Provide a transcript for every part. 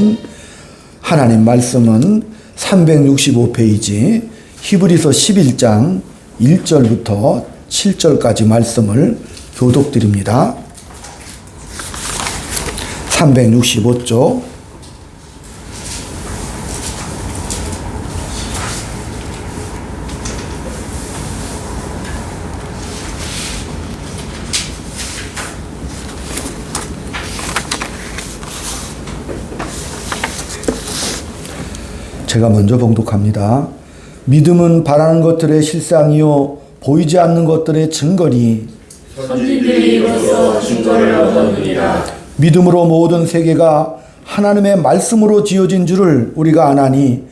아멘. 하나님 말씀은 365페이지 히브리서 11장 1절부터 7절까지 말씀을 교독드립니다. 365쪽 제가 먼저 봉독합니다. 믿음은 바라는 것들의 실상이요 보이지 않는 것들의 증거니 선진들이 이로써 증거를 얻었느니라. 믿음으로 모든 세계가 하나님의 말씀으로 지어진 줄을 우리가 아나니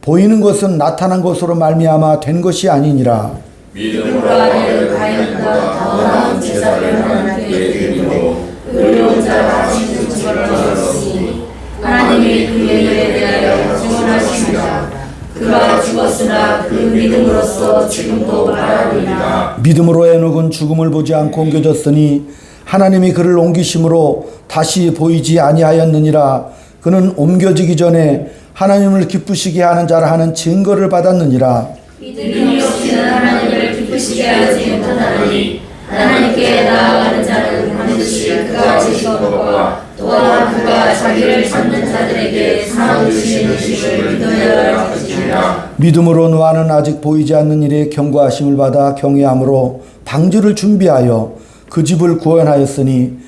보이는 것은 나타난 것으로 말미암아 된 것이 아니니라. 믿음으로 아벨을 가인보다 더 나은 제사를 하나님께 드림으로 의로운 자가 지은 증거를 얻었으니 하나님이 그의 일에 대하여 증언하십니다. 그가 죽었으나 그 믿음으로써 지금도 바라보리라. 믿음으로 에녹은 죽음을 보지 않고 옮겨졌으니 하나님이 그를 옮기심으로 다시 보이지 아니하였느니라. 그는 옮겨지기 전에 하나님을 기쁘시게 하는 자라 하는 증거를 받았느니라. 믿음이 없이는 하나님을 기쁘시게 하지 못하나니 하나님께 나아가는 자는 반드시 그가 지신 것과 또한 그가 자기를 찾는 자들에게 상 주시는 것을 믿어야 할 것이니라. 믿음으로 노아는 아직 보이지 않는 일에 경고하심을 받아 경외함으로 방주를 준비하여 그 집을 구원하였으니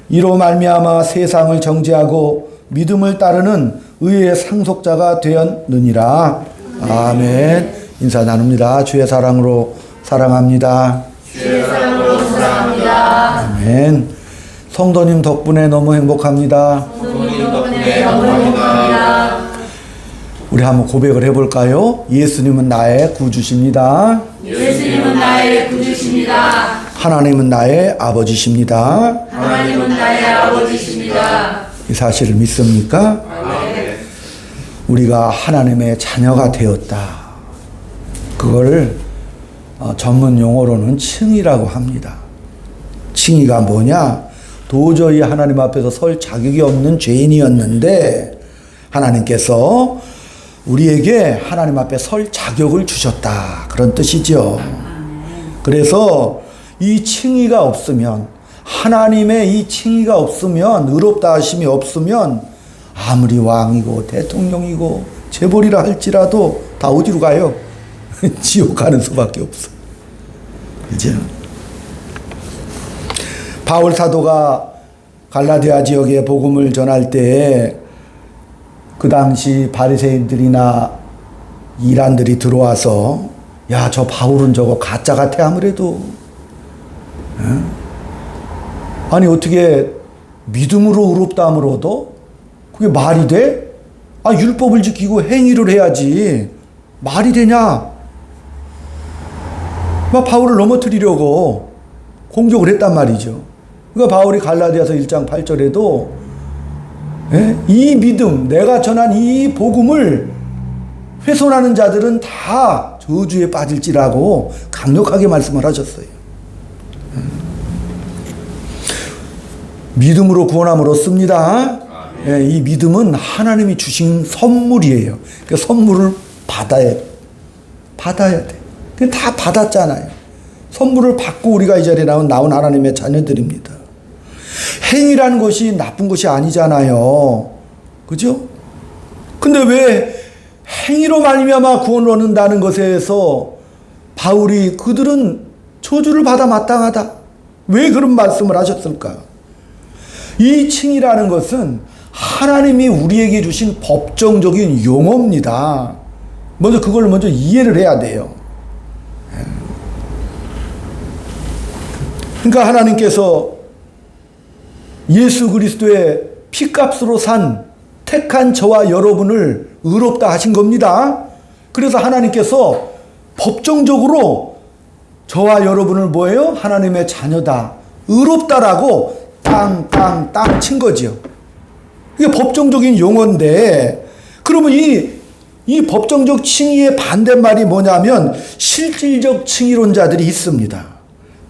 이로 말미암아 세상을 정죄하고 믿음을 따르는 의의 상속자가 되었느니라. 아멘. 인사 나눕니다. 주의 사랑으로 사랑합니다. 주의 사랑으로 사랑합니다. 아멘. 성도님 덕분에 너무 행복합니다. 성도님 덕분에 너무 행복합니다. 우리 한번 고백을 해볼까요? 예수님은 나의 구주십니다. 예수님은 나의 구주십니다. 하나님은 나의 아버지십니다. 하나님은 나의 아버지십니다. 이 사실을 믿습니까? 아멘. 우리가 하나님의 자녀가 되었다. 그걸 전문 용어로는 칭의라고 합니다. 칭의가 뭐냐? 도저히 하나님 앞에서 설 자격이 없는 죄인이었는데 하나님께서 우리에게 하나님 앞에 설 자격을 주셨다. 그런 뜻이죠. 그래서 이 칭의가 없으면, 하나님의 이 칭의가 없으면, 의롭다 하심이 없으면 아무리 왕이고 대통령이고 재벌이라 할지라도 다 어디로 가요? 지옥 가는 수밖에 없어. 그죠? 바울 사도가 갈라디아 지역에 복음을 전할 때 그 당시 바리새인들이나 이란들이 들어와서 야, 저 바울은 저거 가짜 같아 아무래도. 아니 어떻게 믿음으로 의롭다함을 얻어? 그게 말이 돼? 아, 율법을 지키고 행위를 해야지. 말이 되냐? 막 바울을 넘어뜨리려고 공격을 했단 말이죠. 그러니까 바울이 갈라디아서 1장 8절에도 이 믿음, 내가 전한 이 복음을 훼손하는 자들은 다 저주에 빠질지라고 강력하게 말씀을 하셨어요. 믿음으로 구원함을 얻습니다. 이 믿음은 하나님이 주신 선물이에요. 그 선물을 받아야 돼. 다 받았잖아요. 선물을 받고 우리가 이 자리에 나온 하나님의 자녀들입니다. 행위라는 것이 나쁜 것이 아니잖아요. 그죠? 근데 왜 행위로 말미암아 구원을 얻는다는 것에서 바울이 그들은 저주를 받아 마땅하다. 왜 그런 말씀을 하셨을까? 이 칭이라는 것은 하나님이 우리에게 주신 법정적인 용어입니다. 먼저 그걸 먼저 이해를 해야 돼요. 그러니까 하나님께서 예수 그리스도의 피값으로 산 택한 저와 여러분을 의롭다 하신 겁니다. 그래서 하나님께서 법정적으로 저와 여러분을 뭐예요? 하나님의 자녀다, 의롭다라고 땅 친 거죠. 이게 법정적인 용어인데, 그러면 이 법정적 칭의의 반대말이 뭐냐면 실질적 칭의론자들이 있습니다.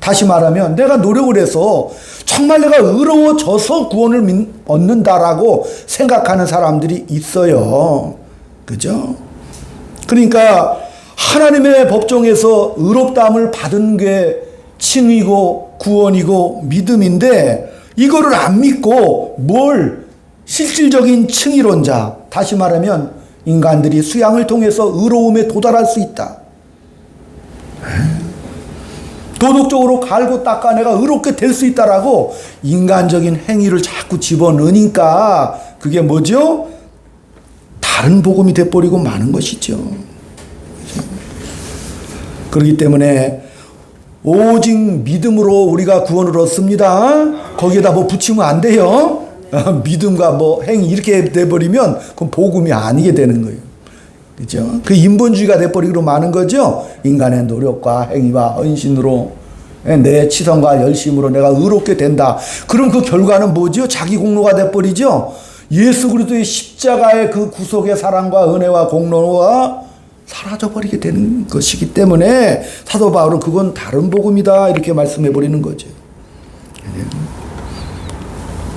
다시 말하면 내가 노력을 해서 정말 내가 의로워져서 구원을 얻는다라고 생각하는 사람들이 있어요. 그죠? 그러니까 하나님의 법정에서 의롭다함을 받은 게 칭의고 구원이고 믿음인데, 이거를 안 믿고 뭘 실질적인 칭의론자, 다시 말하면 인간들이 수양을 통해서 의로움에 도달할 수 있다, 도덕적으로 갈고 닦아 내가 의롭게 될 수 있다라고 인간적인 행위를 자꾸 집어넣으니까 그게 뭐죠? 다른 복음이 돼버리고 마는 것이죠. 그렇기 때문에 오직 믿음으로 우리가 구원을 얻습니다. 거기에다 뭐 붙이면 안 돼요. 믿음과 뭐 행위 이렇게 돼버리면 그건 복음이 아니게 되는 거예요. 그죠? 그 인본주의가 돼버리기로 많은 거죠. 인간의 노력과 행위와 헌신으로, 내 치성과 열심으로 내가 의롭게 된다. 그럼 그 결과는 뭐죠? 자기 공로가 돼버리죠. 예수 그리스도의 십자가의 그 구속의 사랑과 은혜와 공로가 사라져버리게 되는 것이기 때문에 사도 바울은 그건 다른 복음이다 이렇게 말씀해 버리는 거죠.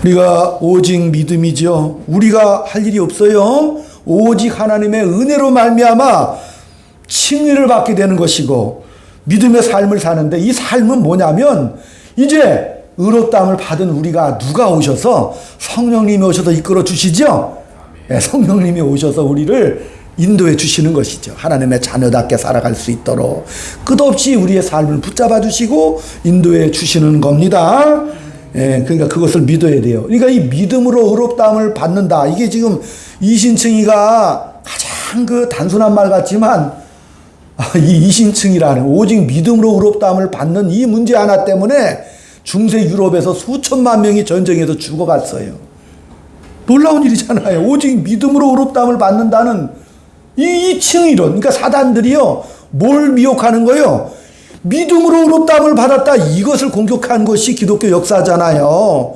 우리가 오직 믿음이죠. 우리가 할 일이 없어요. 오직 하나님의 은혜로 말미암아 칭의를 받게 되는 것이고, 믿음의 삶을 사는데 이 삶은 뭐냐면, 이제 의롭다함을 받은 우리가 누가 오셔서, 성령님이 오셔서 이끌어 주시죠. 네, 성령님이 오셔서 우리를 인도해 주시는 것이죠. 하나님의 자녀답게 살아갈 수 있도록 끝없이 우리의 삶을 붙잡아 주시고 인도해 주시는 겁니다. 예, 그러니까 그것을 믿어야 돼요. 그러니까 이 믿음으로 의롭다함을 받는다. 이게 지금 이신칭의가 가장 그 단순한 말 같지만, 이 이신칭의라는 오직 믿음으로 의롭다함을 받는 이 문제 하나 때문에 중세 유럽에서 수천만 명이 전쟁에서 죽어갔어요. 놀라운 일이잖아요. 오직 믿음으로 의롭다함을 받는다는 이 칭의론. 그러니까 사단들이요, 뭘 미혹하는 거예요? 믿음으로 의롭다함을 받았다, 이것을 공격한 것이 기독교 역사잖아요.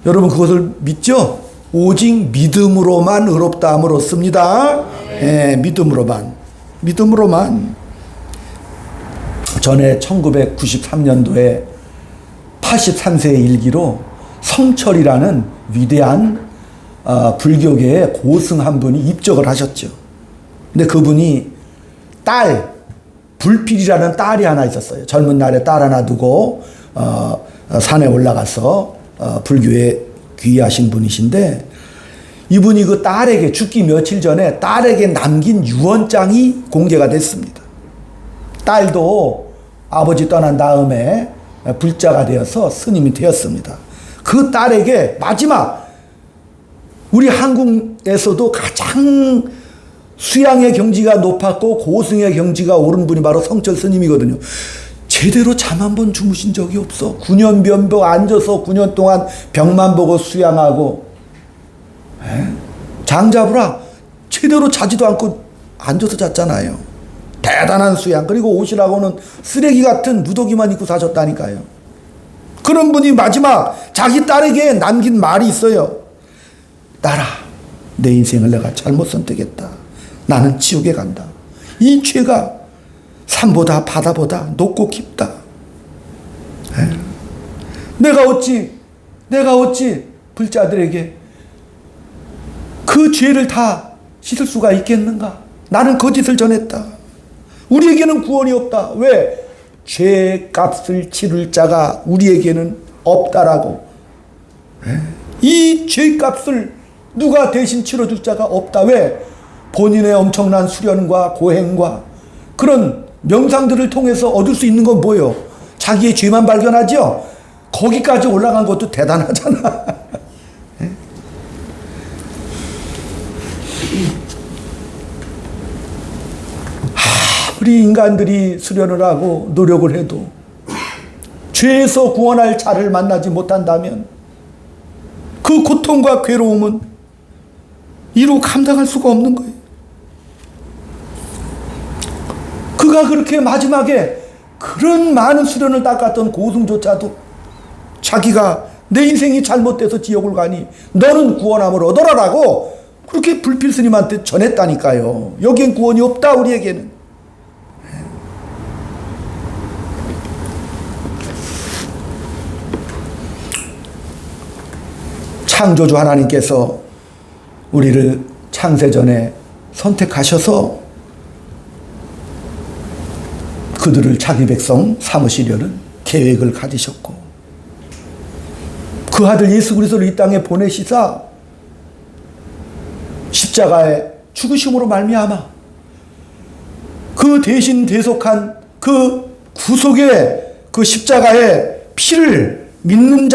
여러분 그것을 믿죠? 오직 믿음으로만 의롭다함을 얻습니다. 예, 믿음으로만. 전에 1993년도에 83세의 일기로 성철이라는 위대한 불교계의 고승 한 분이 입적을 하셨죠. 근데 그분이 불필이라는 딸이 하나 있었어요. 젊은 날에 딸 하나 두고 산에 올라가서 불교에 귀의하신 분이신데, 이분이 그 딸에게 죽기 며칠 전에 딸에게 남긴 유언장이 공개가 됐습니다. 딸도 아버지 떠난 다음에 불자가 되어서 스님이 되었습니다. 그 딸에게 마지막, 우리 한국에서도 가장 수양의 경지가 높았고 고승의 경지가 오른 분이 바로 성철 스님이거든요. 제대로 잠 한 번 주무신 적이 없어. 9년 변벽 앉아서 9년 동안 벽만 보고 수양하고, 장 잡으라 제대로 자지도 않고 앉아서 잤잖아요. 대단한 수양. 그리고 옷이라고는 쓰레기 같은 누더기만 입고 사셨다니까요. 그런 분이 마지막 자기 딸에게 남긴 말이 있어요. 딸아, 내 인생을 내가 잘못 선택했다. 나는 지옥에 간다. 이 죄가 산보다 바다보다 높고 깊다. 내가 어찌 불자들에게 그 죄를 다 씻을 수가 있겠는가? 나는 거짓을 전했다. 우리에게는 구원이 없다. 왜? 죄값을 치를 자가 우리에게는 없다라고. 이 죄값을 누가 대신 치러줄 자가 없다. 왜? 본인의 엄청난 수련과 고행과 그런 명상들을 통해서 얻을 수 있는 건 뭐예요? 자기의 죄만 발견하죠? 거기까지 올라간 것도 대단하잖아. 아무리 인간들이 수련을 하고 노력을 해도 죄에서 구원할 자를 만나지 못한다면 그 고통과 괴로움은 이루 감당할 수가 없는 거예요. 그가 그렇게 마지막에 그런 많은 수련을 닦았던 고승조차도 자기가 내 인생이 잘못돼서 지옥을 가니 너는 구원함을 얻어라라고 그렇게 불필 스님한테 전했다니까요. 여기엔 구원이 없다, 우리에게는. 창조주 하나님께서 우리를 창세전에 선택하셔서 그들을 자기 백성 삼으시려는 계획을 가지셨고, 그 아들 예수 그리스도를 이 땅에 보내시사 십자가에 죽으심으로 말미암아 그 대신 대속한 그 구속의 그 십자가의 피를 믿는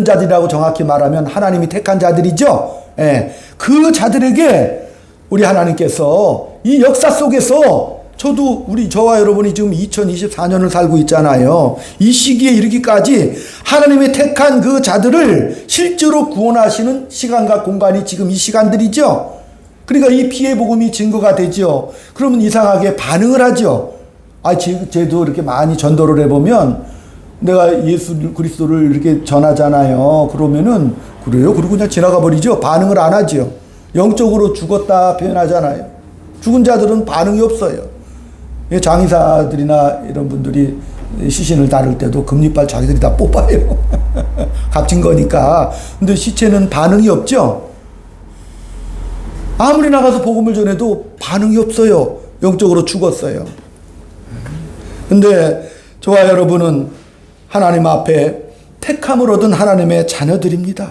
자들이라고 정확히 말하면 하나님이 택한 자들이죠. 예, 그 자들에게 우리 하나님께서 이 역사 속에서 저와 여러분이 지금 2024년을 살고 있잖아요. 이 시기에 이르기까지 하나님이 택한 그 자들을 실제로 구원하시는 시간과 공간이 지금 이 시간들이죠. 그러니까 이 피의 복음이 증거가 되죠. 그러면 이상하게 반응을 하죠. 쟤도 이렇게 많이 전도를 해보면 내가 예수 그리스도를 이렇게 전하잖아요. 그러면은 그래요? 그리고 그냥 지나가 버리죠. 반응을 안 하죠. 영적으로 죽었다 표현하잖아요. 죽은 자들은 반응이 없어요. 장의사들이나 이런 분들이 시신을 다룰 때도 금리빨 자기들이 다 뽑아요. 값진 거니까. 근데 시체는 반응이 없죠. 아무리 나가서 복음을 전해도 반응이 없어요. 영적으로 죽었어요. 근데 저와 여러분은 하나님 앞에 택함을 얻은 하나님의 자녀들입니다.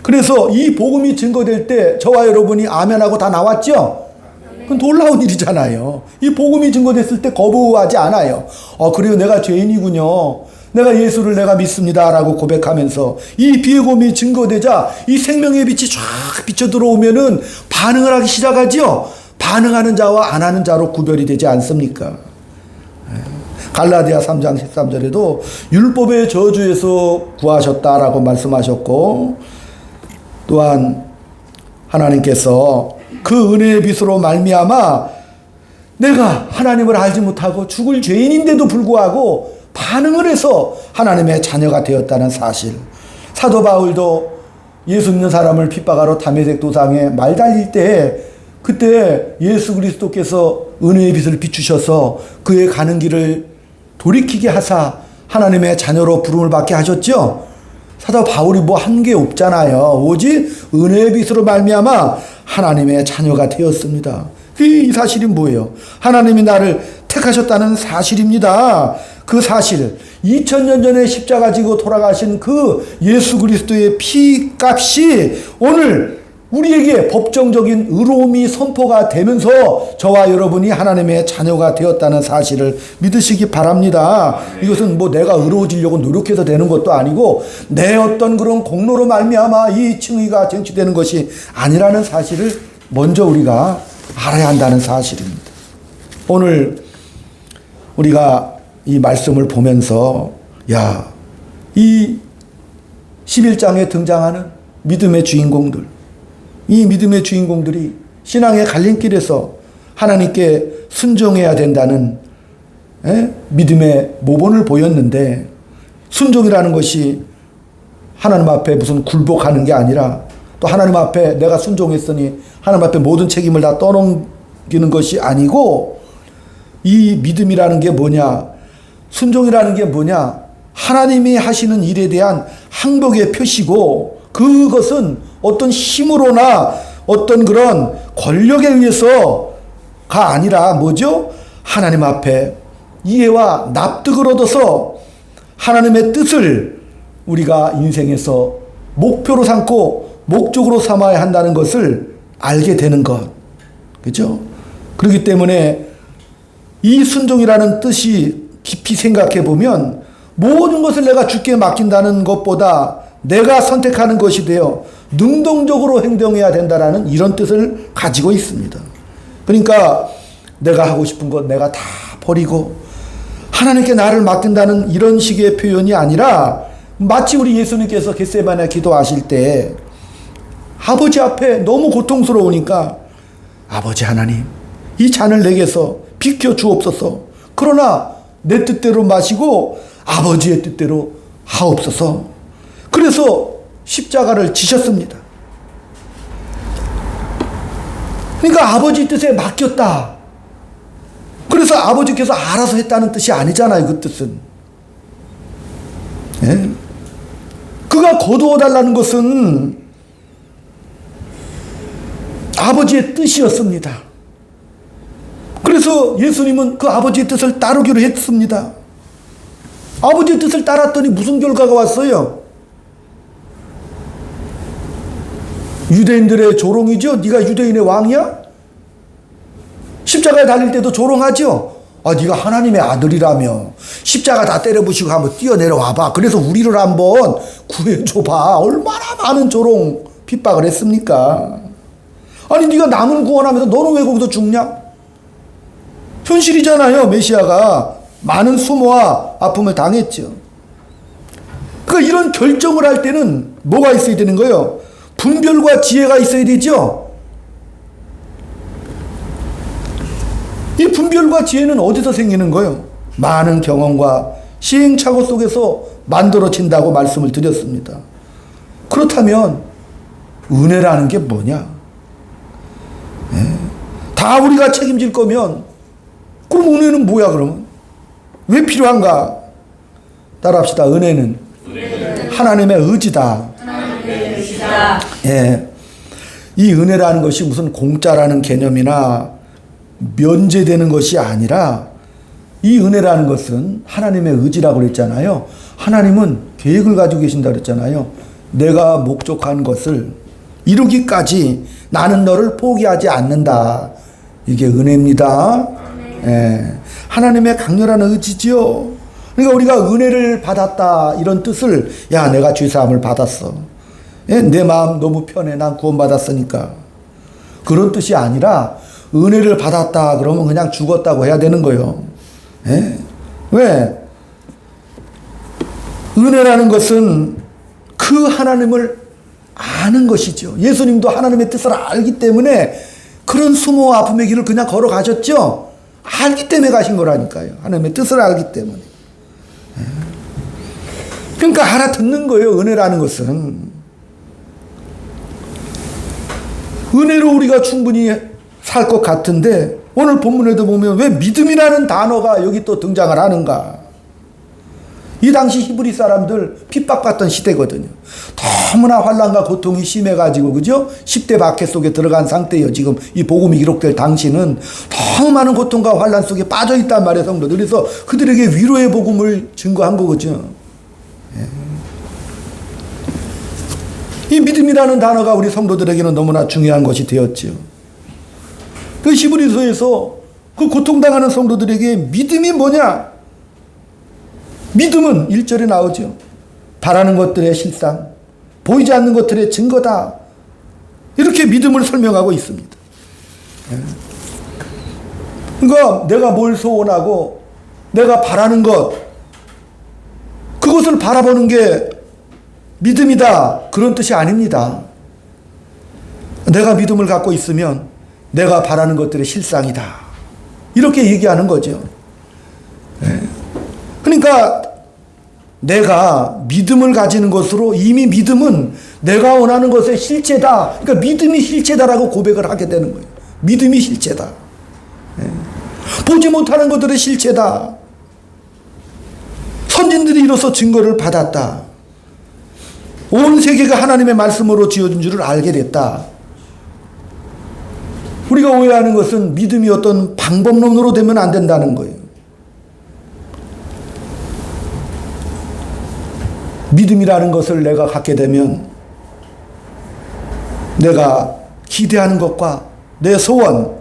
그래서 이 복음이 증거될 때 저와 여러분이 아멘하고 다 나왔죠? 그건 놀라운 일이잖아요. 이 복음이 증거됐을 때 거부하지 않아요. 그래요. 내가 죄인이군요. 내가 예수를 내가 믿습니다. 라고 고백하면서 이 비복음이 증거되자 이 생명의 빛이 쫙 비쳐 들어오면은 반응을 하기 시작하죠. 반응하는 자와 안 하는 자로 구별이 되지 않습니까? 갈라디아 3장 13절에도 율법의 저주에서 구하셨다라고 말씀하셨고, 또한 하나님께서 그 은혜의 빛으로 말미암아 내가 하나님을 알지 못하고 죽을 죄인인데도 불구하고 반응을 해서 하나님의 자녀가 되었다는 사실. 사도 바울도 예수 믿는 사람을 핍박하러 다메섹 도상에 말 달릴 때 그때 예수 그리스도께서 은혜의 빛을 비추셔서 그의 가는 길을 돌이키게 하사 하나님의 자녀로 부름을 받게 하셨죠. 사도 바울이 뭐 한 게 없잖아요. 오직 은혜의 빛으로 말미암아 하나님의 자녀가 되었습니다. 이 사실이 뭐예요? 하나님이 나를 택하셨다는 사실입니다. 그 사실, 2000년 전에 십자가 지고 돌아가신 그 예수 그리스도의 피값이 오늘 우리에게 법정적인 의로움이 선포가 되면서 저와 여러분이 하나님의 자녀가 되었다는 사실을 믿으시기 바랍니다. 이것은 뭐 내가 의로워지려고 노력해서 되는 것도 아니고 내 어떤 그런 공로로 말미암아 이 칭의가 쟁취되는 것이 아니라는 사실을 먼저 우리가 알아야 한다는 사실입니다. 오늘 우리가 이 말씀을 보면서 이 11장에 등장하는 믿음의 주인공들, 이 믿음의 주인공들이 신앙의 갈림길에서 하나님께 순종해야 된다는 믿음의 모본을 보였는데, 순종이라는 것이 하나님 앞에 무슨 굴복하는 게 아니라 또 하나님 앞에 내가 순종했으니 하나님 앞에 모든 책임을 다 떠넘기는 것이 아니고, 이 믿음이라는 게 뭐냐, 순종이라는 게 뭐냐, 하나님이 하시는 일에 대한 항복의 표시고, 그것은 어떤 힘으로나 어떤 그런 권력에 의해서가 아니라 뭐죠? 하나님 앞에 이해와 납득을 얻어서 하나님의 뜻을 우리가 인생에서 목표로 삼고 목적으로 삼아야 한다는 것을 알게 되는 것. 그죠? 그렇기 때문에 이 순종이라는 뜻이 깊이 생각해 보면 모든 것을 내가 주께 맡긴다는 것보다 내가 선택하는 것이 되어 능동적으로 행동해야 된다라는 이런 뜻을 가지고 있습니다. 그러니까 내가 하고 싶은 것 내가 다 버리고 하나님께 나를 맡긴다는 이런 식의 표현이 아니라, 마치 우리 예수님께서 겟세마네 기도하실 때 아버지 앞에 너무 고통스러우니까 아버지 하나님, 이 잔을 내게서 비켜 주옵소서. 그러나 내 뜻대로 마시고 아버지의 뜻대로 하옵소서. 그래서 십자가를 지셨습니다. 그러니까 아버지 뜻에 맡겼다. 그래서 아버지께서 알아서 했다는 뜻이 아니잖아요. 그 뜻은. 그가 우리가 거두어 달라는 것은 아버지의 뜻이었습니다. 그래서 예수님은 그 아버지의 뜻을 따르기로 했습니다. 아버지의 뜻을 따랐더니 무슨 결과가 왔어요? 유대인들의 조롱이죠. 네가 유대인의 왕이야? 십자가에 달릴 때도 조롱하죠. 아, 네가 하나님의 아들이라며 십자가 다 때려부시고 한번 뛰어내려와봐. 그래서 우리를 한번 구해줘봐. 얼마나 많은 조롱 핍박을 했습니까? 아니 네가 남을 구원하면서 너는 왜 거기서 죽냐? 현실이잖아요. 메시아가 많은 수모와 아픔을 당했죠. 그러니까 이런 결정을 할 때는 뭐가 있어야 되는 거예요? 분별과 지혜가 있어야 되죠. 이 분별과 지혜는 어디서 생기는 거예요? 많은 경험과 시행착오 속에서 만들어진다고 말씀을 드렸습니다. 그렇다면 은혜라는 게 뭐냐? 다 우리가 책임질 거면 그럼 은혜는 뭐야 그러면? 왜 필요한가? 따라합시다. 은혜는 하나님의 의지다. 예. 이 은혜라는 것이 무슨 공짜라는 개념이나 면제되는 것이 아니라 이 은혜라는 것은 하나님의 의지라고 그랬잖아요. 하나님은 계획을 가지고 계신다 그랬잖아요. 내가 목적한 것을 이루기까지 나는 너를 포기하지 않는다. 이게 은혜입니다. 예. 하나님의 강렬한 의지지요. 그러니까 우리가 은혜를 받았다 이런 뜻을 야 내가 죄사함을 받았어. 예? 내 마음 너무 편해. 난 구원받았으니까. 그런 뜻이 아니라 은혜를 받았다 그러면 그냥 죽었다고 해야 되는 거예요. 예? 왜? 은혜라는 것은 그 하나님을 아는 것이죠. 예수님도 하나님의 뜻을 알기 때문에 그런 수모와 아픔의 길을 그냥 걸어가셨죠. 알기 때문에 가신 거라니까요. 하나님의 뜻을 알기 때문에. 그러니까 알아듣는 거예요. 은혜라는 것은. 은혜로 우리가 충분히 살 것 같은데 오늘 본문에도 보면 왜 믿음이라는 단어가 여기 또 등장을 하는가. 이 당시 히브리 사람들 핍박받던 시대거든요. 너무나 환난과 고통이 심해가지고 그죠? 10대 박해 속에 들어간 상태예요. 지금 이 복음이 기록될 당시는 너무 많은 고통과 환난 속에 빠져있단 말이에요. 성도들. 그래서 그들에게 위로의 복음을 증거한 거거든요. 이 믿음이라는 단어가 우리 성도들에게는 너무나 중요한 것이 되었죠. 그 히브리서에서 그 고통당하는 성도들에게 믿음이 뭐냐? 믿음은 1절에 나오죠. 바라는 것들의 실상, 보이지 않는 것들의 증거다. 이렇게 믿음을 설명하고 있습니다. 그러니까 내가 뭘 소원하고 내가 바라는 것, 그것을 바라보는 게 믿음이다. 그런 뜻이 아닙니다. 내가 믿음을 갖고 있으면 내가 바라는 것들의 실상이다. 이렇게 얘기하는 거죠. 그러니까 내가 믿음을 가지는 것으로 이미 믿음은 내가 원하는 것의 실체다. 그러니까 믿음이 실체다라고 고백을 하게 되는 거예요. 믿음이 실체다. 보지 못하는 것들의 실체다. 선진들이 이로써 증거를 받았다. 온 세계가 하나님의 말씀으로 지어진 줄을 알게 됐다. 우리가 오해하는 것은 믿음이 어떤 방법론으로 되면 안 된다는 거예요. 믿음이라는 것을 내가 갖게 되면 내가 기대하는 것과 내 소원,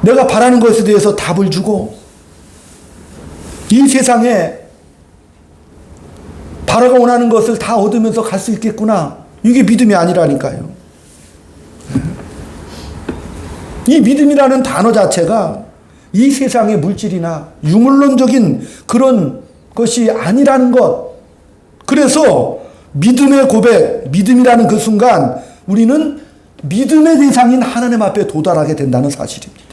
내가 바라는 것에 대해서 답을 주고 이 세상에 바라가 원하는 것을 다 얻으면서 갈 수 있겠구나. 이게 믿음이 아니라니까요. 이 믿음이라는 단어 자체가 이 세상의 물질이나 유물론적인 그런 것이 아니라는 것. 그래서 믿음의 고백, 믿음이라는 그 순간 우리는 믿음의 대상인 하나님 앞에 도달하게 된다는 사실입니다.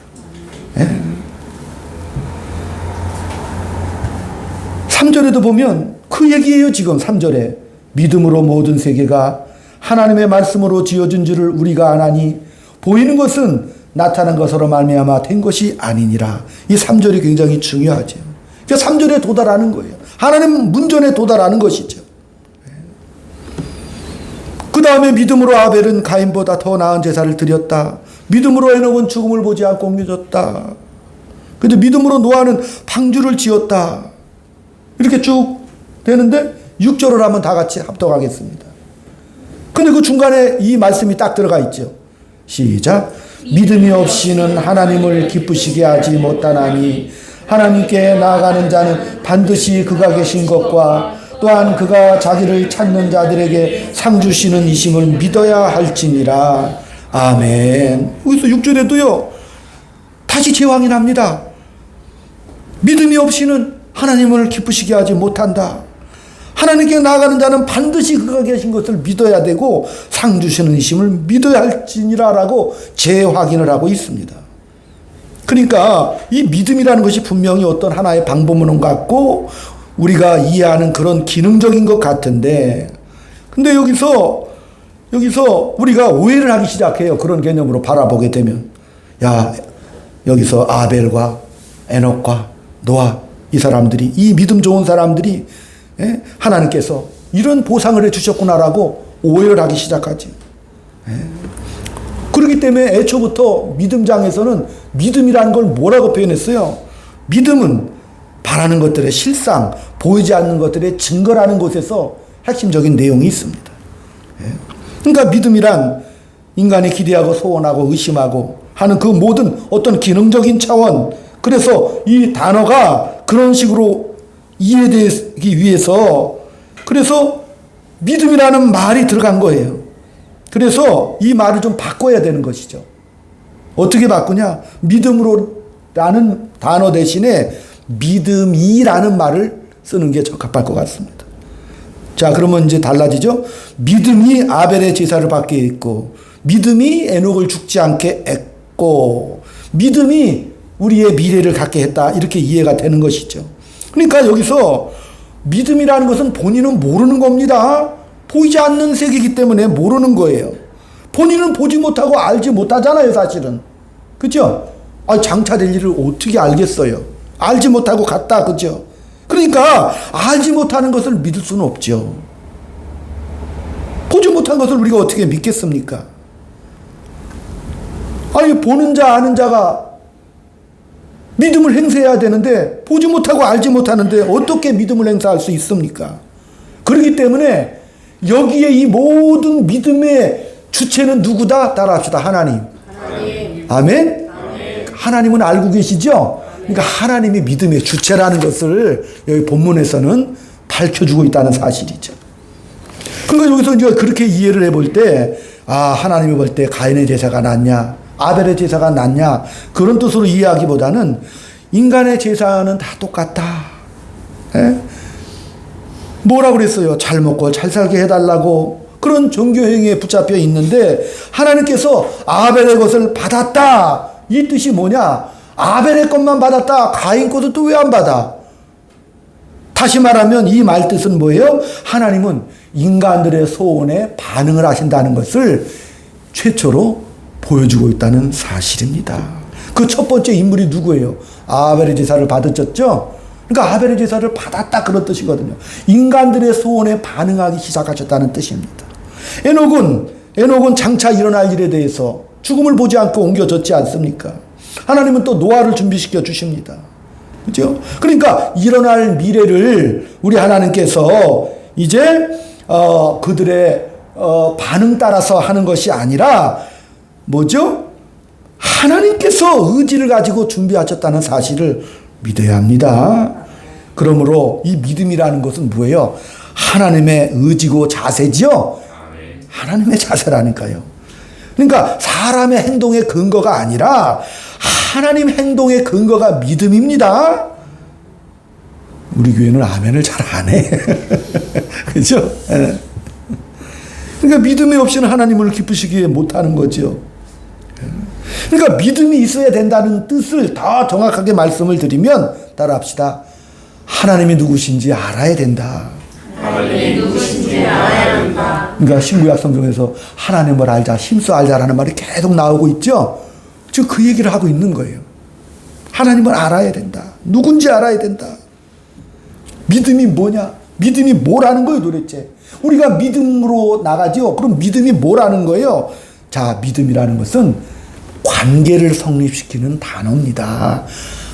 3절에도 보면 그 얘기예요. 지금 3절에 믿음으로 모든 세계가 하나님의 말씀으로 지어진 줄을 우리가 아나니 보이는 것은 나타난 것으로 말미암아 된 것이 아니니라. 이 3절이 굉장히 중요하죠. 그러니까 3절에 도달하는 거예요. 하나님 문전에 도달하는 것이죠. 그 다음에 믿음으로 아벨은 가인보다 더 나은 제사를 드렸다. 믿음으로 에녹은 죽음을 보지 않고 옮겨졌다. 근데 믿음으로 노아는 방주를 지었다. 이렇게 쭉 되는데 6절을 한번 다 같이 합독하겠습니다. 근데 그 중간에 이 말씀이 딱 들어가 있죠. 시작. 믿음이 없이는 하나님을 기쁘시게 하지 못하나니 하나님께 나아가는 자는 반드시 그가 계신 것과 또한 그가 자기를 찾는 자들에게 상 주시는 이심을 믿어야 할지니라. 아멘. 여기서 6절에도요. 다시 재확인합니다. 믿음이 없이는 하나님을 기쁘시게 하지 못한다. 하나님께 나아가는 자는 반드시 그가 계신 것을 믿어야 되고 상 주시는 이심을 믿어야 할지니라라고 재확인을 하고 있습니다. 그러니까 이 믿음이라는 것이 분명히 어떤 하나의 방법론 같고 우리가 이해하는 그런 기능적인 것 같은데, 근데 여기서 우리가 오해를 하기 시작해요. 그런 개념으로 바라보게 되면, 야, 여기서 아벨과 에녹과 노아 이 사람들이, 이 믿음 좋은 사람들이 하나님께서 이런 보상을 해주셨구나라고 오해를 하기 시작하지. 그렇기 때문에 애초부터 믿음장에서는 믿음이라는 걸 뭐라고 표현했어요? 믿음은 바라는 것들의 실상, 보이지 않는 것들의 증거라는 곳에서 핵심적인 내용이 있습니다. 그러니까 믿음이란 인간이 기대하고 소원하고 의심하고 하는 그 모든 어떤 기능적인 차원, 그래서 이 단어가 그런 식으로 이해되기 위해서 그래서 믿음이라는 말이 들어간 거예요. 그래서 이 말을 좀 바꿔야 되는 것이죠. 어떻게 바꾸냐? 믿음으로라는 단어 대신에 믿음이라는 말을 쓰는 게 적합할 것 같습니다. 자, 그러면 이제 달라지죠? 믿음이 아벨의 제사를 받게 했고, 믿음이 에녹을 죽지 않게 했고, 믿음이 우리의 미래를 갖게 했다. 이렇게 이해가 되는 것이죠. 그러니까 여기서 믿음이라는 것은 본인은 모르는 겁니다. 보이지 않는 세계이기 때문에 모르는 거예요. 본인은 보지 못하고 알지 못하잖아요, 사실은. 그죠? 장차될 일을 어떻게 알겠어요? 알지 못하고 갔다, 그죠? 그러니까 알지 못하는 것을 믿을 수는 없죠. 보지 못한 것을 우리가 어떻게 믿겠습니까? 아니, 보는 자 아는 자가 믿음을 행사해야 되는데 보지 못하고 알지 못하는데 어떻게 믿음을 행사할 수 있습니까? 그렇기 때문에 여기에 이 모든 믿음의 주체는 누구다? 따라합시다. 하나님. 아멘? 하나님은 알고 계시죠? 그러니까 하나님이 믿음의 주체라는 것을 여기 본문에서는 밝혀주고 있다는 사실이죠. 그러니까 여기서 이제 그렇게 이해를 해볼 때, 하나님이 볼 때 가인의 제사가 낫냐, 아벨의 제사가 낫냐, 그런 뜻으로 이해하기보다는 인간의 제사는 다 똑같다. 뭐라고 그랬어요? 잘 먹고 잘 살게 해달라고 그런 종교행위에 붙잡혀 있는데 하나님께서 아벨의 것을 받았다. 이 뜻이 뭐냐? 아벨의 것만 받았다. 가인 것은 또 왜 안 받아? 다시 말하면 이 말 뜻은 뭐예요? 하나님은 인간들의 소원에 반응을 하신다는 것을 최초로 보여주고 있다는 사실입니다. 그 첫 번째 인물이 누구예요? 아벨의 제사를 받았죠? 그러니까 아벨의 제사를 받았다, 그런 뜻이거든요. 인간들의 소원에 반응하기 시작하셨다는 뜻입니다. 에녹은 장차 일어날 일에 대해서 죽음을 보지 않고 옮겨졌지 않습니까? 하나님은 또 노아를 준비시켜 주십니다. 그죠? 그러니까 일어날 미래를 우리 하나님께서 이제 그들의 반응 따라서 하는 것이 아니라 뭐죠? 하나님께서 의지를 가지고 준비하셨다는 사실을 믿어야 합니다. 그러므로 이 믿음이라는 것은 뭐예요? 하나님의 의지고 자세지요? 하나님의 자세라니까요. 그러니까 사람의 행동의 근거가 아니라 하나님 행동의 근거가 믿음입니다. 우리 교회는 아멘을 잘 안 해. 그죠? 그러니까 믿음이 없이는 하나님을 기쁘시게 못하는 거죠. 그러니까 믿음이 있어야 된다는 뜻을 더 정확하게 말씀을 드리면 따라합시다. 하나님이 누구신지 알아야 된다. 하나님이 누구신지 알아야 한다. 그러니까 신구약 성경에서 하나님을 알자, 힘써 알자라는 말이 계속 나오고 있죠. 즉 그 얘기를 하고 있는 거예요. 하나님을 알아야 된다. 누군지 알아야 된다. 믿음이 뭐냐? 믿음이 뭐라는 거예요, 도대체? 우리가 믿음으로 나가죠. 그럼 믿음이 뭐라는 거예요? 자, 믿음이라는 것은 관계를 성립시키는 단어입니다.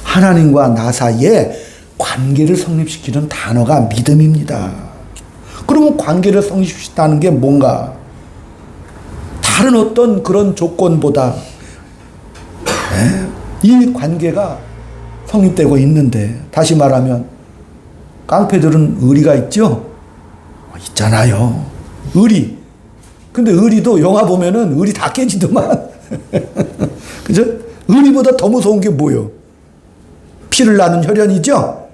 하나님과 나 사이에 관계를 성립시키는 단어가 믿음입니다. 그러면 관계를 성립시키다는 게 뭔가? 다른 어떤 그런 조건보다 이 관계가 성립되고 있는데, 다시 말하면 깡패들은 의리가 있죠? 있잖아요. 의리. 근데 의리도 영화 보면은 의리 다 깨지더만. 그죠? 의리보다 더 무서운 게 뭐예요? 피를 나는 혈연이죠?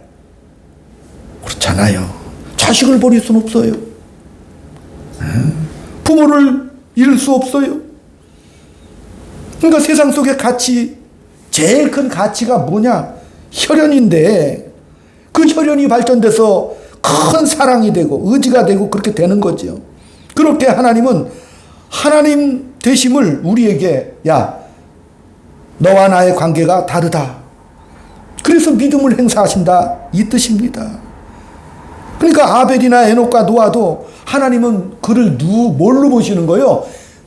그렇잖아요. 자식을 버릴 수는 없어요. 부모를 잃을 수 없어요. 그러니까 세상 속의 가치, 제일 큰 가치가 뭐냐? 혈연인데, 그 혈연이 발전돼서 큰 사랑이 되고 의지가 되고 그렇게 되는 거죠. 그렇게 하나님은 하나님 되심을 우리에게, 야, 너와 나의 관계가 다르다. 그래서 믿음을 행사하신다, 이 뜻입니다. 그러니까 아벨이나 에녹과 노아도 하나님은 그를 뭘로 보시는 거예요?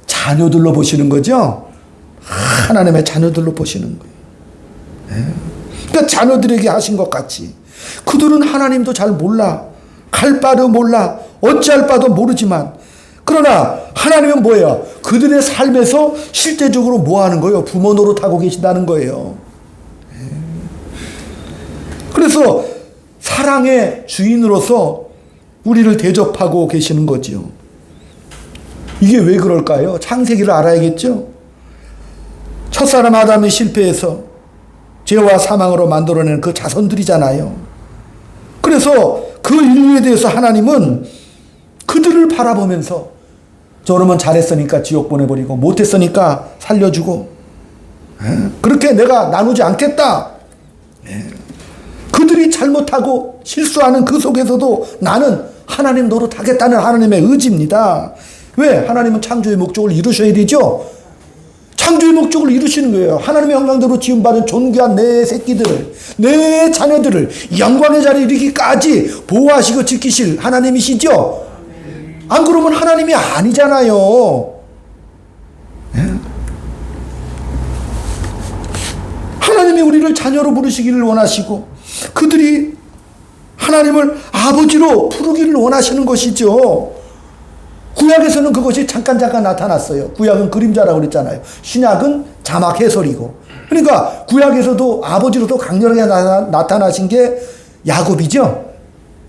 자녀들로 보시는 거죠. 하나님의 자녀들로 보시는 거예요. 그러니까 자녀들에게 하신 것 같이 그들은 하나님도 잘 몰라, 갈 바도 몰라, 어찌할 바도 모르지만, 그러나 하나님은 뭐예요? 그들의 삶에서 실제적으로 뭐 하는 거예요? 부모 노릇하고 계신다는 거예요. 그래서 사랑의 주인으로서 우리를 대접하고 계시는 거지요. 이게 왜 그럴까요? 창세기를 알아야겠죠? 첫사람 아담이 실패해서 죄와 사망으로 만들어낸 그 자손들이잖아요. 그래서 그 인류에 대해서 하나님은 그들을 바라보면서 저러면 잘했으니까 지옥 보내버리고 못했으니까 살려주고, 그렇게 내가 나누지 않겠다. 그들이 잘못하고 실수하는 그 속에서도 나는 하나님 노릇하겠다는 하나님의 의지입니다. 왜? 하나님은 창조의 목적을 이루셔야 되죠. 창조의 목적을 이루시는 거예요. 하나님의 형상대로 지음받은 존귀한 내 새끼들을, 내 자녀들을 영광의 자리에 이르기까지 보호하시고 지키실 하나님이시죠. 안 그러면 하나님이 아니잖아요. 하나님이 우리를 자녀로 부르시기를 원하시고 그들이 하나님을 아버지로 부르기를 원하시는 것이죠. 구약에서는 그것이 잠깐 나타났어요. 구약은 그림자라고 그랬잖아요. 신약은 자막 해설이고. 그러니까 구약에서도 아버지로도 강렬하게 나타나신 게 야곱이죠.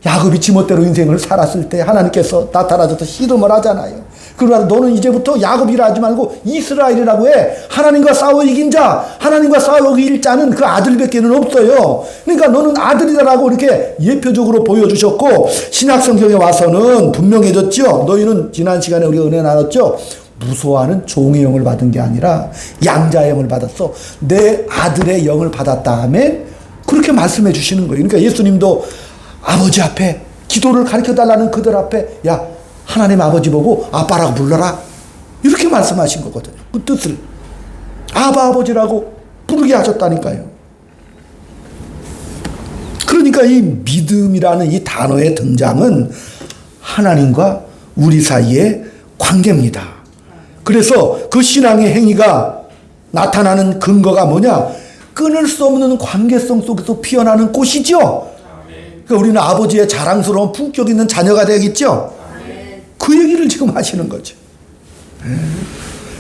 야곱이 지멋대로 인생을 살았을 때 하나님께서 나타나셔서 씨름을 하잖아요. 그러나 너는 이제부터 야곱이라 하지 말고 이스라엘이라고 해. 하나님과 싸워 이긴 자, 하나님과 싸워 이길 자는 그 아들밖에는 없어요. 그러니까 너는 아들이다라고 이렇게 예표적으로 보여주셨고, 신약 성경에 와서는 분명해졌죠. 너희는 지난 시간에 우리가 은혜 나눴죠. 무소하는 종의 영을 받은 게 아니라 양자의 영을 받았어. 내 아들의 영을 받았다 하면 그렇게 말씀해 주시는 거예요. 그러니까 예수님도 아버지 앞에 기도를 가르쳐달라는 그들 앞에, 야, 하나님 아버지 보고 아빠라고 불러라, 이렇게 말씀하신 거거든요. 그 뜻을 아바 아버지라고 부르게 하셨다니까요. 그러니까 이 믿음이라는 이 단어의 등장은 하나님과 우리 사이의 관계입니다. 그래서 그 신앙의 행위가 나타나는 근거가 뭐냐? 끊을 수 없는 관계성 속에서 피어나는 꽃이죠. 그러니까 우리는 아버지의 자랑스러운 품격 있는 자녀가 되겠죠. 그 얘기를 지금 하시는 거죠.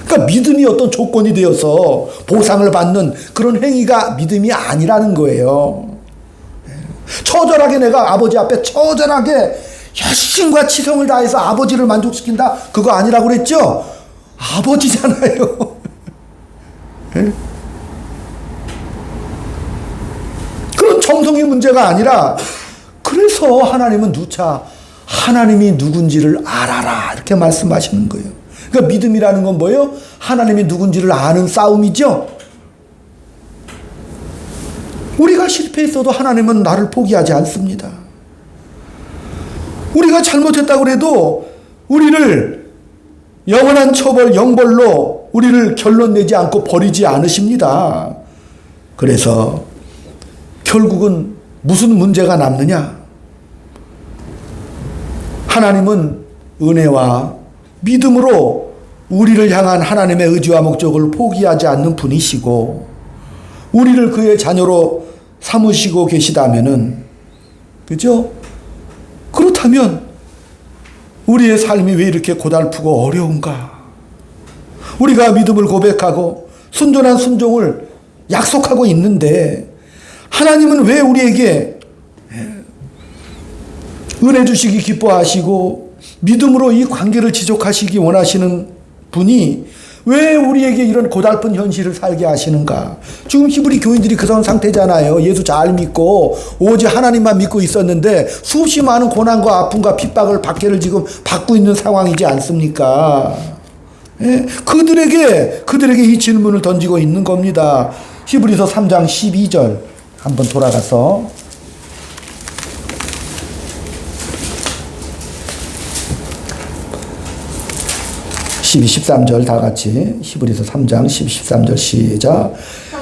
그러니까 믿음이 어떤 조건이 되어서 보상을 받는 그런 행위가 믿음이 아니라는 거예요. 처절하게 내가 아버지 앞에 처절하게 열심과 치성을 다해서 아버지를 만족시킨다, 그거 아니라고 그랬죠? 아버지잖아요. 그런 정성의 문제가 아니라, 그래서 하나님은 누차 하나님이 누군지를 알아라, 이렇게 말씀하시는 거예요. 그러니까 믿음이라는 건 뭐예요? 하나님이 누군지를 아는 싸움이죠. 우리가 실패했어도 하나님은 나를 포기하지 않습니다. 우리가 잘못했다고 해도 우리를 영원한 처벌, 영벌로 우리를 결론 내지 않고 버리지 않으십니다. 그래서 결국은 무슨 문제가 남느냐? 하나님은 은혜와 믿음으로 우리를 향한 하나님의 의지와 목적을 포기하지 않는 분이시고 우리를 그의 자녀로 삼으시고 계시다면은, 그죠? 그렇다면 우리의 삶이 왜 이렇게 고달프고 어려운가? 우리가 믿음을 고백하고 순전한 순종을 약속하고 있는데 하나님은 왜 우리에게 은혜 주시기 기뻐하시고 믿음으로 이 관계를 지속하시기 원하시는 분이 왜 우리에게 이런 고달픈 현실을 살게 하시는가? 지금 히브리 교인들이 그런 상태잖아요. 예수 잘 믿고 오직 하나님만 믿고 있었는데 수없이 많은 고난과 아픔과 핍박을 박해를 지금 받고 있는 상황이지 않습니까? 예? 그들에게 이 질문을 던지고 있는 겁니다. 히브리서 3장 12절 한번 돌아가서 12, 13절 다 같이 히브리서 3장 12, 13절 시작.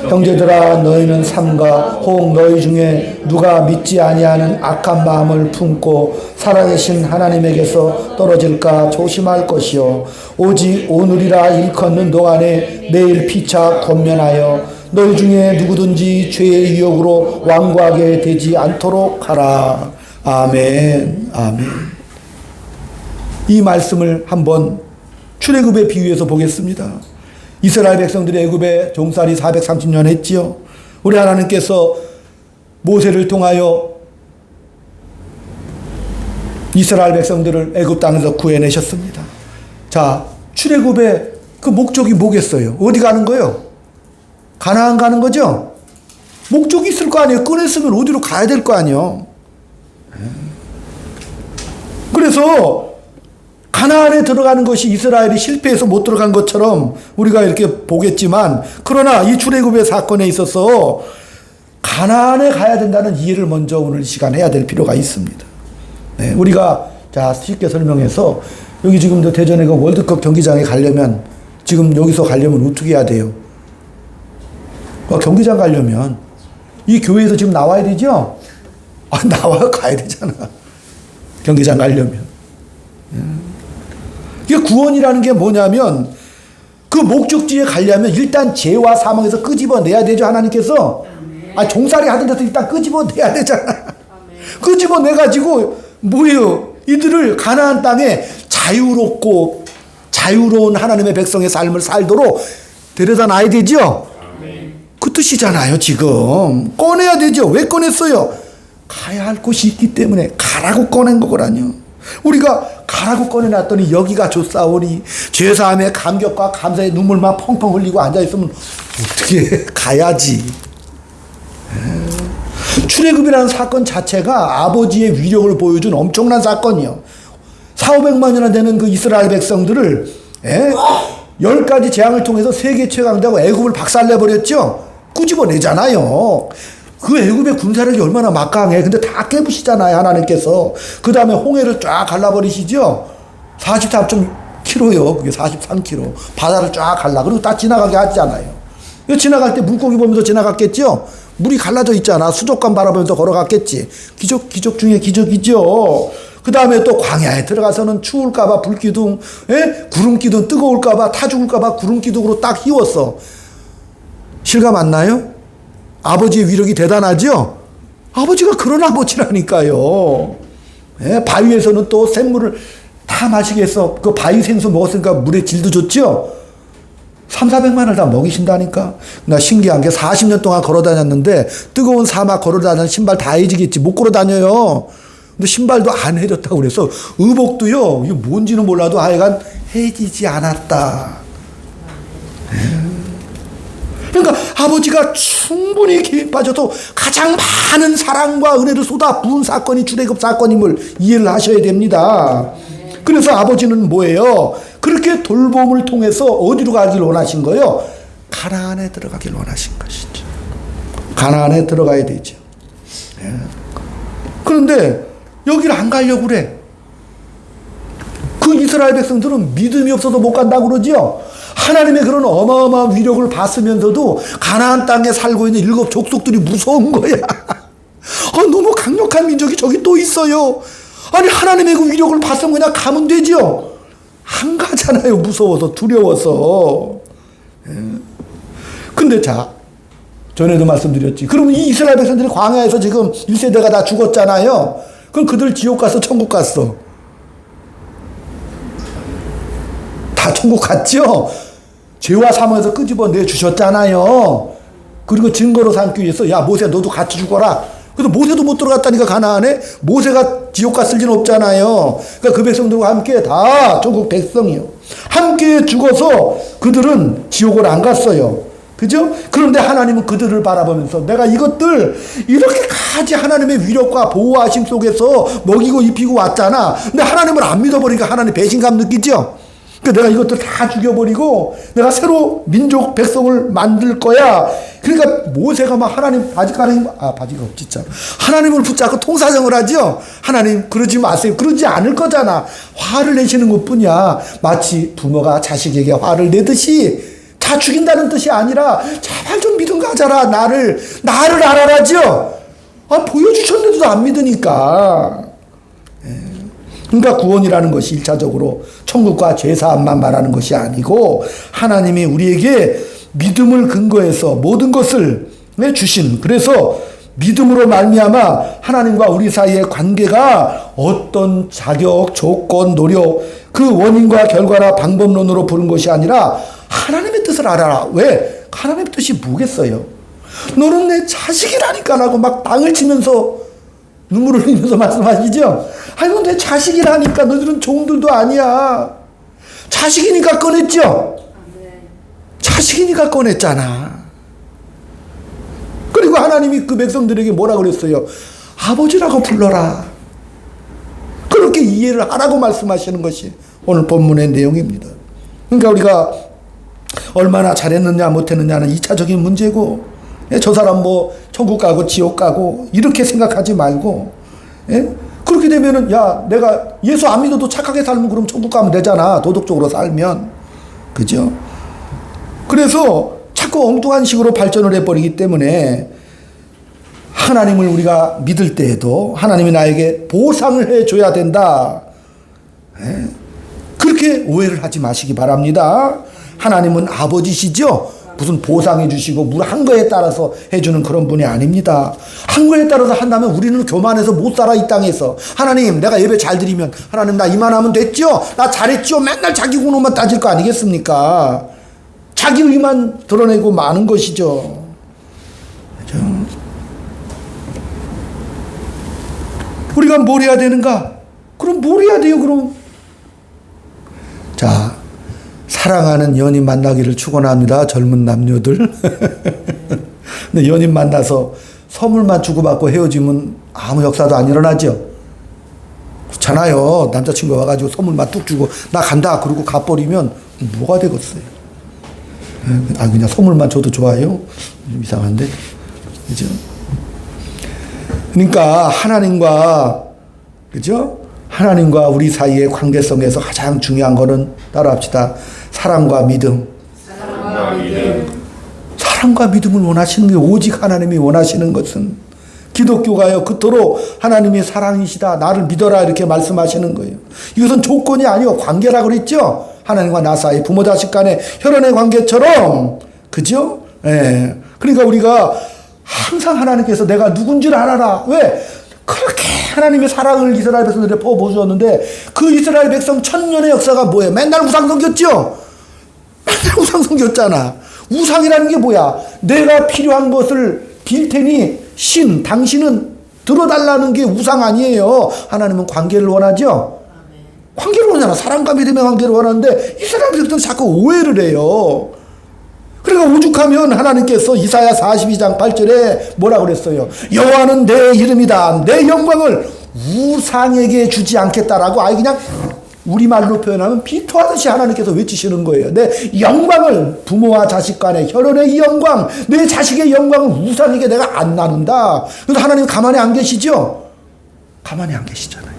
형제들아 너희는 삼가 혹 너희 중에 누가 믿지 아니하는 악한 마음을 품고 살아계신 하나님에게서 떨어질까 조심할 것이요 오직 오늘이라 일컫는 동안에 내일 피차 권면하여 너희 중에 누구든지 죄의 유혹으로 완고하게 되지 않도록 하라. 아멘. 아멘. 이 말씀을 한번 출애굽에 비유해서 보겠습니다. 이스라엘 백성들이 애굽에 종살이 430년 했지요. 우리 하나님께서 모세를 통하여 이스라엘 백성들을 애굽 땅에서 구해내셨습니다. 자, 출애굽의 그 목적이 뭐겠어요? 어디 가는 거예요? 가나안 가는 거죠? 목적이 있을 거 아니에요. 꺼냈으면 어디로 가야 될 거 아니에요. 그래서 가나안에 들어가는 것이 이스라엘이 실패해서 못 들어간 것처럼 우리가 이렇게 보겠지만, 그러나 이 출애굽의 사건에 있어서 가나안에 가야 된다는 이해를 먼저 오늘 시간 해야 될 필요가 있습니다. 네, 우리가 자 쉽게 설명해서 여기 지금 대전에 그 월드컵 경기장에 가려면 지금 여기서 가려면 어떻게 해야 돼요? 경기장 가려면 이 교회에서 지금 나와야 되죠? 나와 가야 되잖아. 경기장 가려면. 이게 구원이라는 게 뭐냐면 그 목적지에 가려면 일단 죄와 사망에서 끄집어내야 되죠. 하나님께서. 종살이 하던 데서 일단 끄집어내야 되잖아. 끄집어내가지고 뭐예요? 이들을 가나안 땅에 자유롭고 자유로운 하나님의 백성의 삶을 살도록 데려다 놔야 되죠. 그 뜻이잖아요. 지금 꺼내야 되죠. 왜 꺼냈어요? 가야 할 곳이 있기 때문에 가라고 꺼낸 거거든요. 우리가 가라고 꺼내놨더니 여기가 좋사오니 죄사함에 감격과 감사의 눈물만 펑펑 흘리고 앉아있으면 어떻게 가야지. 출애굽이라는 사건 자체가 아버지의 위력을 보여준 엄청난 사건이요. 400~500만 년이나 되는 그 이스라엘 백성들을 10가지 재앙을 통해서 세계 최강자고 애굽을 박살내버렸죠. 끄집어내잖아요. 그 애굽의 군사력이 얼마나 막강해. 근데 다 깨부시잖아요, 하나님께서. 그 다음에 홍해를 쫙 갈라버리시죠. 43.km요. 그게 43km. 바다를 쫙 갈라. 그리고 딱 지나가게 하잖아요. 지나갈 때 물고기 보면서 지나갔겠죠. 물이 갈라져 있잖아. 수족관 바라보면서 걸어갔겠지. 기적 중에 기적이죠. 그 다음에 또 광야에 들어가서는 추울까봐 불기둥, 구름기둥 뜨거울까봐 타 죽을까봐 구름기둥으로 딱 휘웠어. 실감 안 나요? 아버지의 위력이 대단하죠? 아버지가 그런 아버지라니까요. 바위에서는 또 샘물을 다 마시게 해서 그 바위 생수 먹었으니까 물의 질도 좋죠? 300~400만을 다 먹이신다니까. 나 신기한 게 40년 동안 걸어 다녔는데 뜨거운 사막 걸어 다니는 신발 다 해지겠지. 못 걸어 다녀요. 근데 신발도 안 해졌다고 그래서 의복도요. 이게 뭔지는 몰라도 하여간 해지지 않았다. 그러니까 아버지가 충분히 기에 빠져도 가장 많은 사랑과 은혜를 쏟아 부은 사건이 출애굽 사건임을 이해를 하셔야 됩니다. 그래서 아버지는 뭐예요? 그렇게 돌봄을 통해서 어디로 가길 원하신 거예요? 가나안에 들어가길 원하신 것이죠. 가나안에 들어가야 되죠. 그런데 여기를 안 가려고 그래. 그 이스라엘 백성들은 믿음이 없어서 못 간다고 그러죠. 하나님의 그런 어마어마한 위력을 봤으면서도 가나안 땅에 살고 있는 7 족속들이 무서운 거야. 너무 강력한 민족이 저기 또 있어요. 아니 하나님의 그 위력을 봤으면 그냥 가면 되죠. 안 가잖아요. 무서워서 두려워서. 근데 자, 전에도 말씀드렸지. 그럼 이 이스라엘 백성들이 광야에서 지금 1세대가 다 죽었잖아요. 그럼 그들 지옥 가서 천국 갔어? 다 천국 갔죠? 죄와 사망에서 끄집어내 주셨잖아요. 그리고 증거로 삼기 위해서 야 모세 너도 같이 죽어라. 그래서 모세도 못 들어갔다니까 가나안에. 모세가 지옥 갔을 리는 없잖아요. 그러니까 그 백성들과 함께 다 천국 백성이요. 함께 죽어서 그들은 지옥을 안 갔어요. 그죠? 그런데 하나님은 그들을 바라보면서 내가 이것들 이렇게까지 하나님의 위력과 보호하심 속에서 먹이고 입히고 왔잖아. 근데 하나님을 안 믿어버리니까 하나님 배신감 느끼죠? 그러니까 내가 이것들 다 죽여버리고 내가 새로 민족 백성을 만들 거야. 그러니까 모세가 막 하나님 바지가 없지 참. 하나님을 붙잡고 통사정을 하죠. 하나님 그러지 마세요. 그러지 않을 거잖아. 화를 내시는 것뿐이야. 마치 부모가 자식에게 화를 내듯이 다 죽인다는 뜻이 아니라 제발 좀 믿음 가져라. 나를 알아라죠. 보여주셨는데도 안 믿으니까. 그러니까 구원이라는 것이 1차적으로 천국과 죄사함만 말하는 것이 아니고 하나님이 우리에게 믿음을 근거해서 모든 것을 주신, 그래서 믿음으로 말미암아 하나님과 우리 사이의 관계가 어떤 자격, 조건, 노력, 그 원인과 결과나 방법론으로 보는 것이 아니라 하나님의 뜻을 알아라. 왜? 하나님의 뜻이 뭐겠어요? 너는 내 자식이라니까 라고 막 땅을 치면서 눈물을 흘리면서 말씀하시죠? 아니, 너 내 자식이라니까. 너희들은 종들도 아니야. 자식이니까 꺼냈죠? 자식이니까 꺼냈잖아. 그리고 하나님이 그 백성들에게 뭐라 그랬어요? 아버지라고 불러라. 그렇게 이해를 하라고 말씀하시는 것이 오늘 본문의 내용입니다. 그러니까 우리가 얼마나 잘했느냐 못했느냐는 2차적인 문제고, 저 사람 뭐 천국 가고 지옥 가고 이렇게 생각하지 말고, 그렇게 되면은 야 내가 예수 안 믿어도 착하게 살면 그럼 천국 가면 되잖아. 도덕적으로 살면. 그죠? 그래서 자꾸 엉뚱한 식으로 발전을 해버리기 때문에 하나님을 우리가 믿을 때에도 하나님이 나에게 보상을 해줘야 된다. 그렇게 오해를 하지 마시기 바랍니다. 하나님은 아버지시죠? 무슨 보상해 주시고 물 한 거에 따라서 해주는 그런 분이 아닙니다. 한 거에 따라서 한다면 우리는 교만해서 못 살아. 이 땅에서. 하나님 내가 예배 잘 드리면 하나님 나 이만하면 됐죠? 나 잘했죠? 맨날 자기 공로만 따질 거 아니겠습니까? 자기 의만 드러내고 마는 것이죠. 그렇죠? 우리가 뭘 해야 되는가? 그럼 뭘 해야 돼요 그럼? 자, 사랑하는 연인 만나기를 축원합니다. 젊은 남녀들. 근데 연인 만나서 선물만 주고받고 헤어지면 아무 역사도 안 일어나죠. 그렇잖아요. 남자친구가 와가지고 선물만 뚝 주고 나 간다 그러고 가버리면 뭐가 되겠어요. 그냥 선물만 줘도 좋아요. 좀 이상한데. 그죠? 그러니까 하나님과, 그죠? 하나님과 우리 사이의 관계성에서 가장 중요한 거는 따라합시다. 사랑과 믿음. 사랑과 믿음을 원하시는 게 오직 하나님이 원하시는 것은, 기독교가요 그토록 하나님이 사랑이시다 나를 믿어라 이렇게 말씀하시는 거예요. 이것은 조건이 아니요 관계라고 그랬죠. 하나님과 나 사이 부모 자식 간의 혈연의 관계처럼. 그죠? 그러니까 우리가 항상 하나님께서 내가 누군 줄 알아라. 왜? 그렇게 하나님의 사랑을 이스라엘 백성들에 퍼부으셨는데 그 이스라엘 백성 1000년의 역사가 뭐예요? 맨날 우상 섬겼죠? 맨날 우상 섬겼잖아. 우상이라는 게 뭐야? 내가 필요한 것을 빌 테니 당신은 들어달라는 게 우상 아니에요. 하나님은 관계를 원하죠? 관계를 원하잖아. 사랑과 믿음의 관계를 원하는데 이스라엘 백성들은 자꾸 오해를 해요. 그러니까 오죽하면 하나님께서 이사야 42장 8절에 뭐라 그랬어요? 여호와는 내 이름이다. 내 영광을 우상에게 주지 않겠다라고 아예 그냥 우리말로 표현하면 비토하듯이 하나님께서 외치시는 거예요. 내 영광을, 부모와 자식 간의 혈연의 이 영광, 내 자식의 영광을 우상에게 내가 안 나눈다. 그래서 하나님 가만히 안 계시죠? 가만히 안 계시잖아요.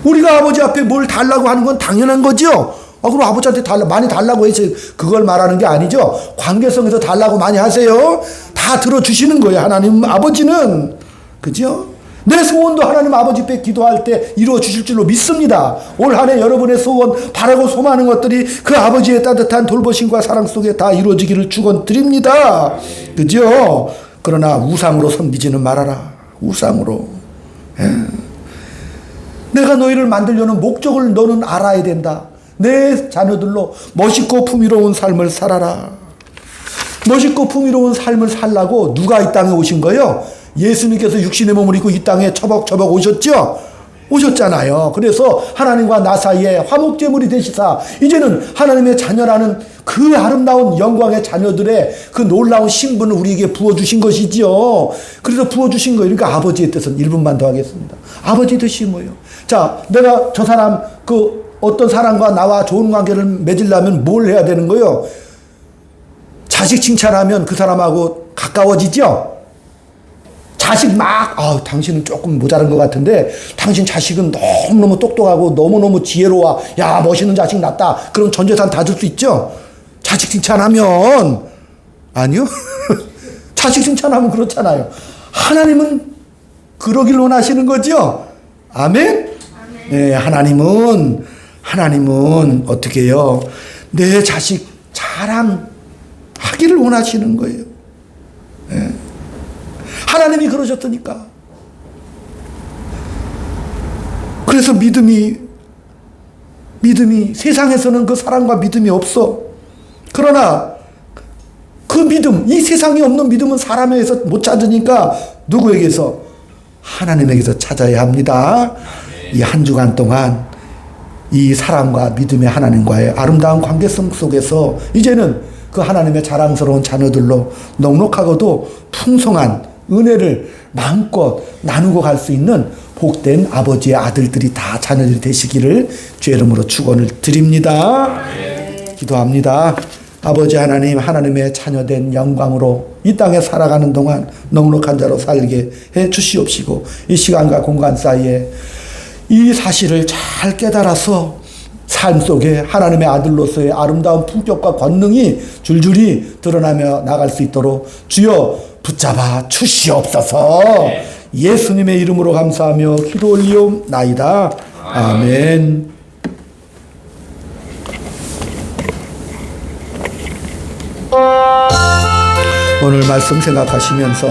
우리가 아버지 앞에 뭘 달라고 하는 건 당연한 거죠. 그럼 아버지한테 많이 달라고 해서 그걸 말하는 게 아니죠. 관계성에서 달라고 많이 하세요. 다 들어주시는 거예요. 하나님 아버지는. 그죠? 내 소원도 하나님 아버지 앞에 기도할 때 이루어 주실 줄로 믿습니다. 올 한 해 여러분의 소원, 바라고 소망하는 것들이 그 아버지의 따뜻한 돌보심과 사랑 속에 다 이루어지기를 축원드립니다. 그죠? 그러나 우상으로 섬기지는 말아라. 우상으로. 내가 너희를 만들려는 목적을 너는 알아야 된다. 내 자녀들로 멋있고 풍요로운 삶을 살아라. 멋있고 풍요로운 삶을 살라고 누가 이 땅에 오신 거예요? 예수님께서 육신의 몸을 입고 이 땅에 처벅처벅 오셨죠? 오셨잖아요. 그래서 하나님과 나 사이에 화목제물이 되시사 이제는 하나님의 자녀라는 그 아름다운 영광의 자녀들의 그 놀라운 신분을 우리에게 부어주신 것이지요. 그래서 부어주신 거예요. 그러니까 아버지의 뜻은 1분만 더 하겠습니다. 아버지의 뜻이 뭐예요? 자, 내가 저 사람 어떤 사람과 나와 좋은 관계를 맺으려면 뭘 해야 되는 거예요? 자식 칭찬하면 그 사람하고 가까워지죠? 자식 당신은 조금 모자란 것 같은데 당신 자식은 너무너무 똑똑하고 너무너무 지혜로워. 야, 멋있는 자식 낳았다. 그럼 전 재산 다 줄 수 있죠? 자식 칭찬하면. 아니요. 자식 칭찬하면 그렇잖아요. 하나님은 그러길 원하시는 거죠? 아멘? 네, 하나님은 어떻게 해요? 내 자식 자랑하기를 원하시는 거예요. 네. 하나님이 그러셨으니까. 그래서 믿음이 세상에서는 그 사랑과 믿음이 없어. 그러나 그 믿음, 이 세상에 없는 믿음은 사람에게서 못 찾으니까 누구에게서? 하나님에게서 찾아야 합니다. 이 한 주간 동안 이 사랑과 믿음의 하나님과의 아름다운 관계성 속에서 이제는 그 하나님의 자랑스러운 자녀들로 넉넉하고도 풍성한 은혜를 마음껏 나누고 갈 수 있는 복된 아버지의 아들들이 다 자녀들이 되시기를 주의 이름으로 축원을 드립니다. 기도합니다. 아버지 하나님, 하나님의 자녀된 영광으로 이 땅에 살아가는 동안 넉넉한 자로 살게 해 주시옵시고 이 시간과 공간 사이에 이 사실을 잘 깨달아서 삶 속에 하나님의 아들로서의 아름다운 품격과 권능이 줄줄이 드러나며 나갈 수 있도록 주여 붙잡아 주시옵소서. 예수님의 이름으로 감사하며 기도 올리옵나이다. 아멘. 오늘 말씀 생각하시면서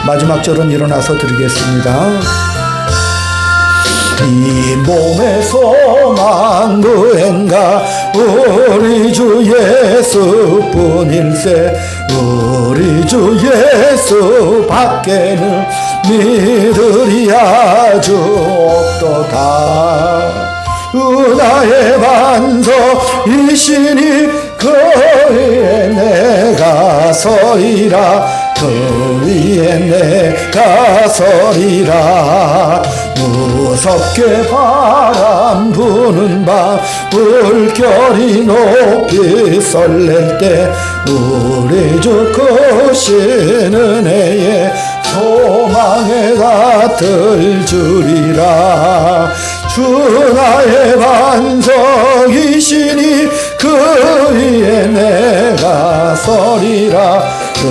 마지막 절은 일어나서 드리겠습니다. 이 몸의 소망 누구인가 우리 주 예수뿐일세. 우리 주 예수 밖에는 믿으리야 주 없도다. 나의 반석이시니 그 위에 내가 서리라. 그 위에 내가 서리라. 무섭게 바람 부는 밤 물결이 높이 썰릴 때 우리 주 크신 은혜에 소망에 닿을 줄이라. 주 나의 반석이시니 그 위에 내가 서리라. 그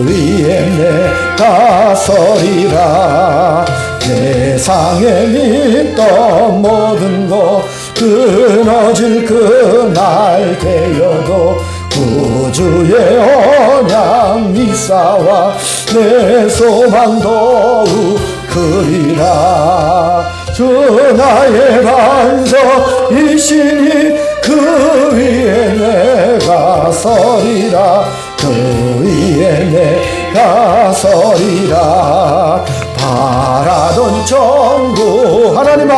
위에 내가 서리라. 세상에 믿던 모든 것 끊어질 그날 되어도 구주의 언약 미사와 내 소망 더욱 크리라. 주 나의 반석이시니 그 위에 내가 서리라. 그 위에 내가 서리라. 바라던 천국 하나님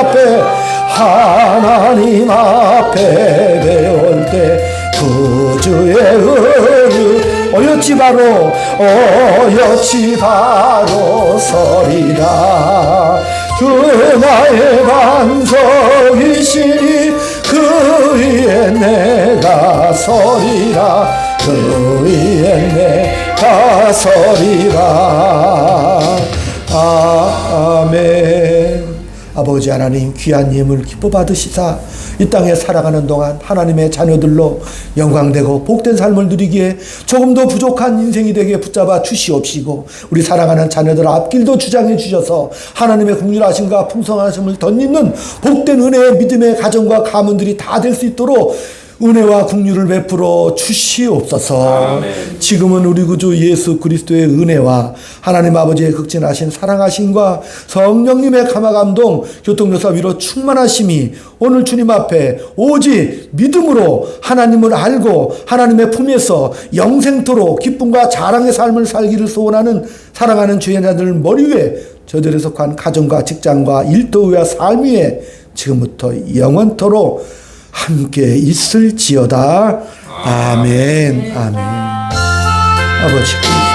앞에 배울 때 구주의 은혜 어여치 바로 서리라. 주 나의 반석이시니 그 위에 내가 서리라. 그 위에 내가 서리라. 아멘. 아버지 아버지 하나님 귀한 예물 기뻐 받으시사 이 땅에 살아가는 동안 하나님의 자녀들로 영광되고 복된 삶을 누리기에 조금도 부족한 인생이 되게 붙잡아 주시옵시고 우리 사랑하는 자녀들 앞길도 주장해 주셔서 하나님의 긍휼하심과 풍성하심을 덧입는 복된 은혜의 믿음의 가정과 가문들이 다 될 수 있도록 은혜와 긍휼을 베풀어 주시옵소서. 아멘. 지금은 우리 구주 예수 그리스도의 은혜와 하나님 아버지의 극진하신 사랑하심과 성령님의 감화감동 교통교사 위로 충만하심이 오늘 주님 앞에 오직 믿음으로 하나님을 알고 하나님의 품에서 영생토록 기쁨과 자랑의 삶을 살기를 소원하는 사랑하는 주의 자들 머리 위에 저들에 속한 가정과 직장과 일도와 삶 위에 지금부터 영원토록 함께 있을지어다. 아멘. 아멘. 아버지